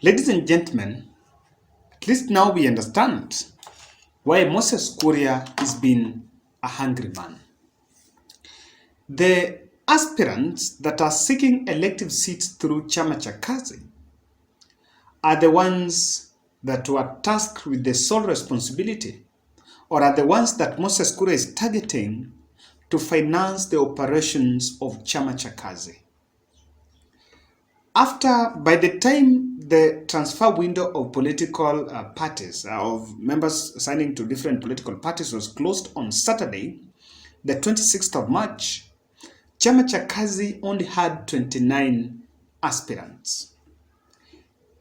Ladies and gentlemen, at least now we understand why Moses Kuria has been a hungry man. The aspirants that are seeking elective seats through Chama cha Kazi are the ones that were tasked with the sole responsibility, or are the ones that Moses Kuria is targeting to finance the operations of Chama cha Kazi. By the time the transfer window of political parties, of members signing to different political parties was closed on Saturday, the 26th of March, Chama cha Kazi only had 29 aspirants.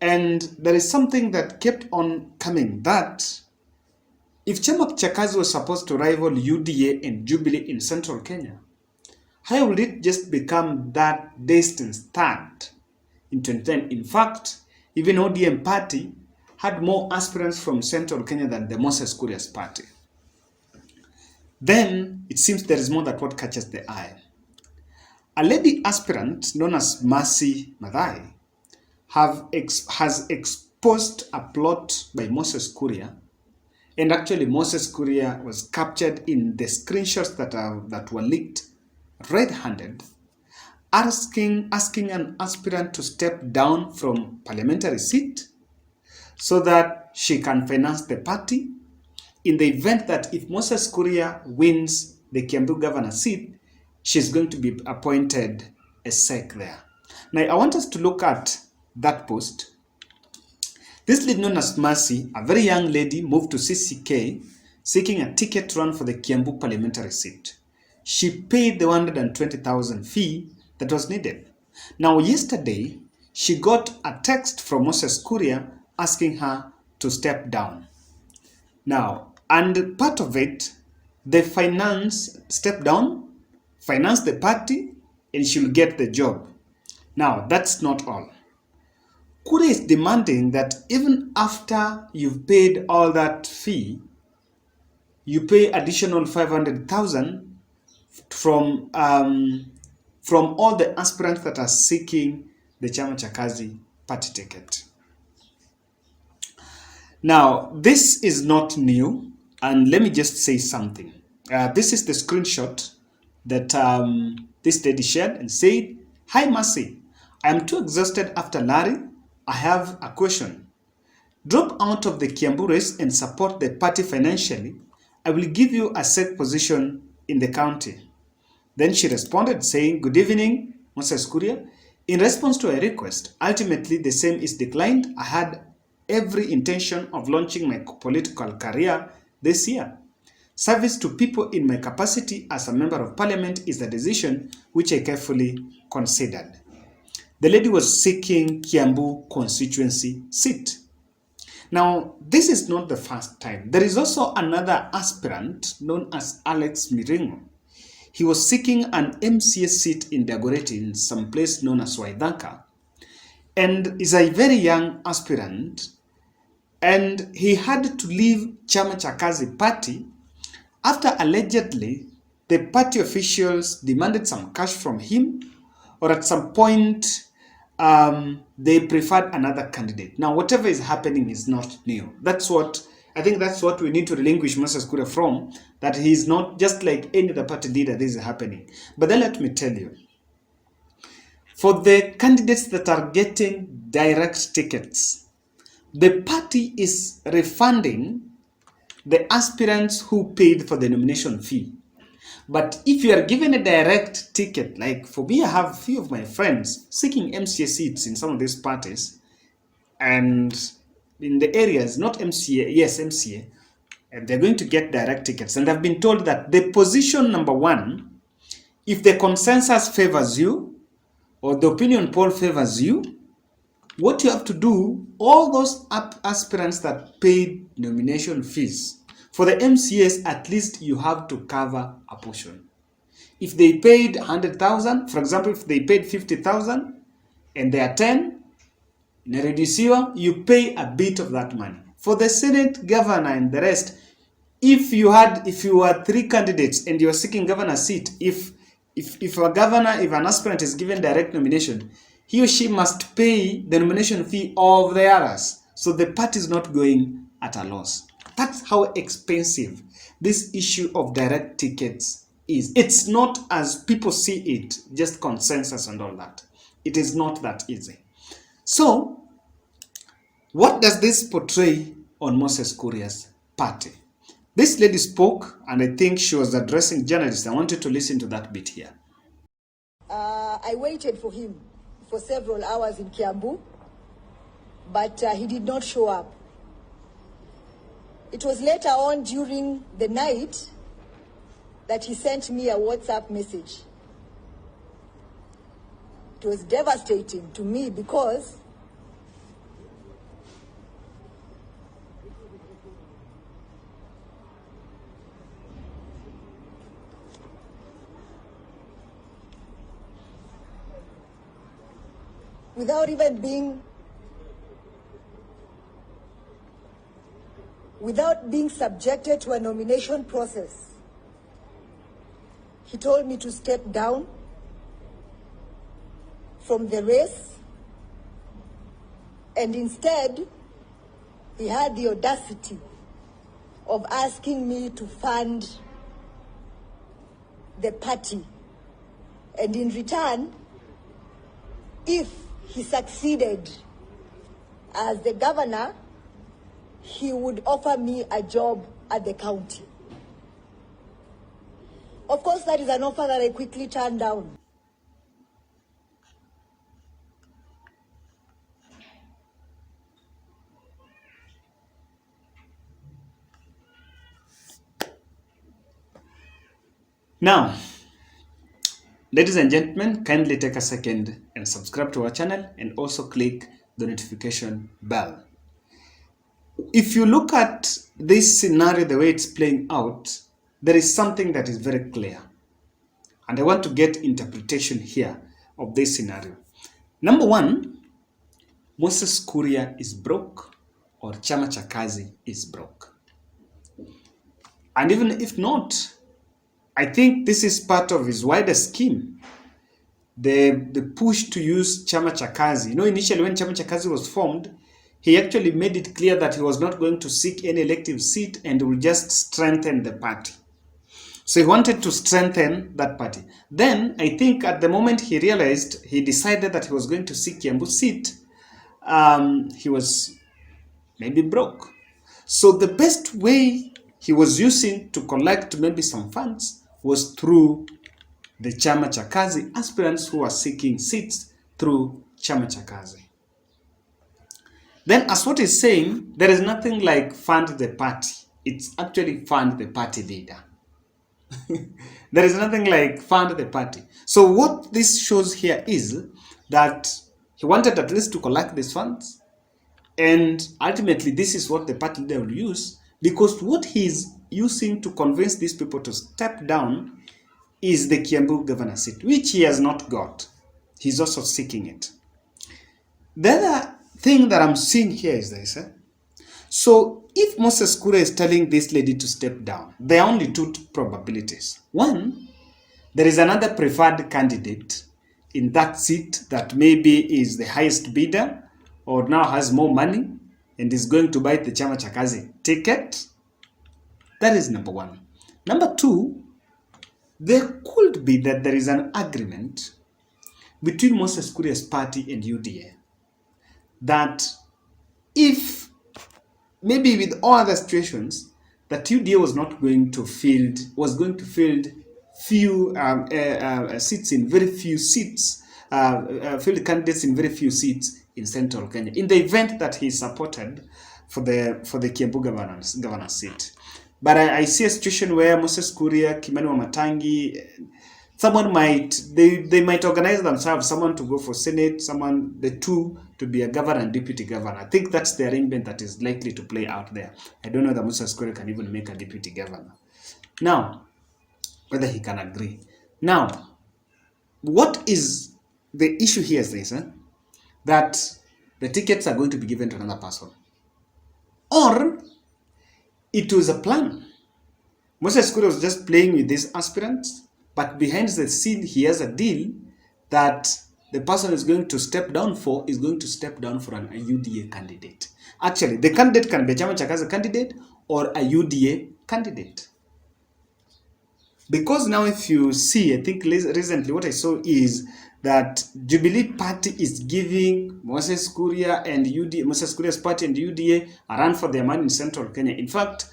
And there is something that kept on coming, that if Chama cha Kazi was supposed to rival UDA and Jubilee in central Kenya, how will it just become that distant third in 2010? In fact, even ODM party had more aspirants from central Kenya than the Moses Kuria's party. Then it seems there is more than what catches the eye. A lady aspirant known as Mercy Madhai has exposed a plot by Moses Kuria, and actually Moses Kuria was captured in the screenshots that were leaked red-handed, asking an aspirant to step down from parliamentary seat so that she can finance the party in the event that if Moses Kuria wins the Kiambu governor seat, she's going to be appointed a sec there. Now, I want us to look at that post. This lady known as Mercy, a very young lady, moved to CCK seeking a ticket run for the Kiambu parliamentary seat. She paid the 120,000 fee that was needed. Now, yesterday, she got a text from Moses Kuria asking her to step down. Now, and part of it, the step down, finance the party, and she'll get the job. Now, that's not all. Kuria is demanding that even after you've paid all that fee, you pay additional 500,000 from all the aspirants that are seeking the Chama cha Kazi party ticket. Now, this is not new, and let me just say something. This is the screenshot that this lady shared and said, "Hi Mercy, I am too exhausted after Larry. I have a question. Drop out of the Kiambu race and support the party financially. I will give you a set position in the county." Then she responded saying, "Good evening, Moses Kuria. In response to a request, ultimately the same is declined. I had every intention of launching my political career this year. Service to people in my capacity as a member of parliament is a decision which I carefully considered." The lady was seeking Kiambu constituency seat. Now, this is not the first time. There is also another aspirant known as Alex Miringo. He was seeking an MCA seat in Dagoretti in some place known as Waithaka, and is a very young aspirant, and he had to leave Chama cha Kazi party after allegedly the party officials demanded some cash from him, or at some point they preferred another candidate. Now, whatever is happening is not new. That's what we need to relinquish Moses Kuria from, that he is not just like any other party leader. This is happening. But then let me tell you, for the candidates that are getting direct tickets, the party is refunding the aspirants who paid for the nomination fee. But if you are given a direct ticket, like for me, I have a few of my friends seeking MCA seats in some of these parties, and in the areas, not MCA, yes, MCA, and they're going to get direct tickets. And I've been told that the position number one, if the consensus favors you, or the opinion poll favors you, what you have to do, all those aspirants that paid nomination fees, for the MCAs, at least you have to cover a portion. If they paid 100,000, for example, if they paid 50,000 and they are 10, in a reduciwa, you pay a bit of that money. For the Senate, governor, and the rest, if you were three candidates and you are seeking governor seat, if an aspirant is given direct nomination, he or she must pay the nomination fee of the others. So the party is not going at a loss. That's how expensive this issue of direct tickets is. It's not as people see it, just consensus and all that. It is not that easy. So, what does this portray on Moses Kuria's party? This lady spoke, and I think she was addressing journalists. I wanted to listen to that bit here. I waited for him for several hours in Kiambu, but he did not show up. It was later on during the night that he sent me a WhatsApp message. It was devastating to me because without being subjected to a nomination process, he told me to step down from the race, and instead he had the audacity of asking me to fund the party, and in return, if he succeeded as the governor, he would offer me a job at the county. Of course, that is an offer that I quickly turned down. Now, ladies and gentlemen, kindly take a second and subscribe to our channel and also click the notification bell. If you look at this scenario, the way it's playing out, there is something that is very clear. And I want to get interpretation here of this scenario. Number one, Moses Kuria is broke, or Chama cha Kazi is broke. And even if not, I think this is part of his wider scheme. The push to use Chama cha Kazi. You know, initially when Chama cha Kazi was formed, he actually made it clear that he was not going to seek any elective seat and will just strengthen the party. So he wanted to strengthen that party. Then I think at the moment he realized, he decided that he was going to seek Kiambu seat, he was maybe broke. So the best way he was using to collect maybe some funds was through the Chama cha Kazi aspirants who are seeking seats through Chama cha Kazi. Then as what he's saying, there is nothing like fund the party. It's actually fund the party leader. There is nothing like fund the party. So what this shows here is that he wanted at least to collect these funds, and ultimately this is what the party leader will use, because what he's using to convince these people to step down is the Kiambu governor seat, which he has not got. He's also seeking it. The other thing that I'm seeing here is this. So if Moses Kuria is telling this lady to step down, there are only two probabilities. One, there is another preferred candidate in that seat that maybe is the highest bidder or now has more money and is going to buy the Chama cha Kazi ticket. That is number one. Number two, there could be that there is an agreement between Moses Kuria's party and UDA that if maybe with all other situations that UDA was going to field few seats in very few seats, field candidates in very few seats in central Kenya, in the event that he is supported for the Kiambu governor seat. But I see a situation where Moses Kuria, Kimani Wamatangi, someone they might organize themselves, someone to go for Senate, the two to be a governor and deputy governor. I think that's the arrangement that is likely to play out there. I don't know that Moses Kuria can even make a deputy governor. Now, whether he can agree. Now, what is the issue here is this, that the tickets are going to be given to another person. Or it was a plan. Moses Kuria was just playing with these aspirants, but behind the scene, he has a deal that the person is going to step down for is going to step down for a UDA candidate. Actually, the candidate can be a Chama cha Kazi candidate or a UDA candidate. Because now if you see, I think recently what I saw is that Jubilee Party is giving Moses Kuria and UDA, Moses Kuria's party and UDA a run for their money in central Kenya. In fact,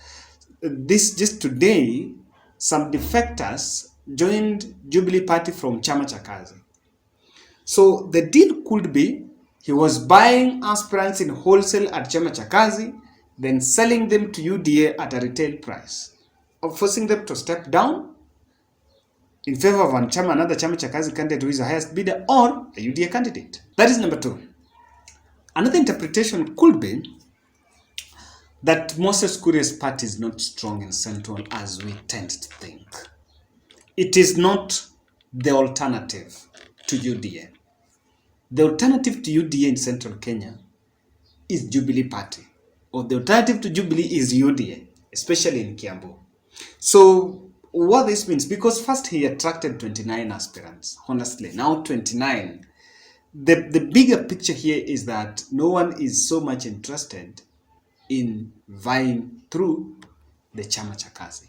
this just today, some defectors joined Jubilee Party from Chama cha Kazi. So the deal could be he was buying aspirants in wholesale at Chama cha Kazi, then selling them to UDA at a retail price, or forcing them to step down in favor of another Chama cha Kazi candidate who is the highest bidder, or a UDA candidate. That is number 2. Another interpretation could be that Moses Kuria's party is not strong in Central as we tend to think. It is not the alternative to UDA. The alternative to UDA in Central Kenya is Jubilee Party, or the alternative to Jubilee is UDA, especially in Kiambu. So what this means, because first he attracted 29 aspirants, honestly, now 29. The bigger picture here is that no one is so much interested in vying through the Chama cha Kazi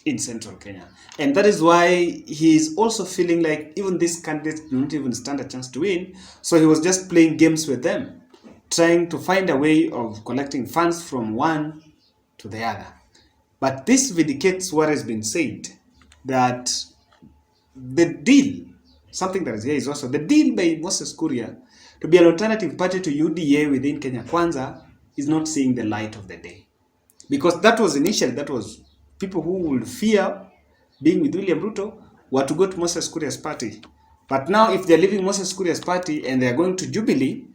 in Central Kenya. And that is why he is also feeling like even these candidates do not even stand a chance to win. So he was just playing games with them, trying to find a way of collecting funds from one to the other. But this vindicates what has been said, that the deal, something that is here is also the deal by Moses Kuria to be an alternative party to UDA within Kenya Kwanza is not seeing the light of the day. Because that was initially, that was people who would fear being with William Ruto were to go to Moses Kuria's party. But now if they're leaving Moses Kuria's party and they're going to Jubilee,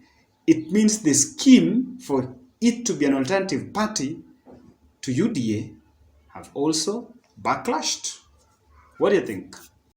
it means the scheme for it to be an alternative party to UDA have also backlashed. What do you think?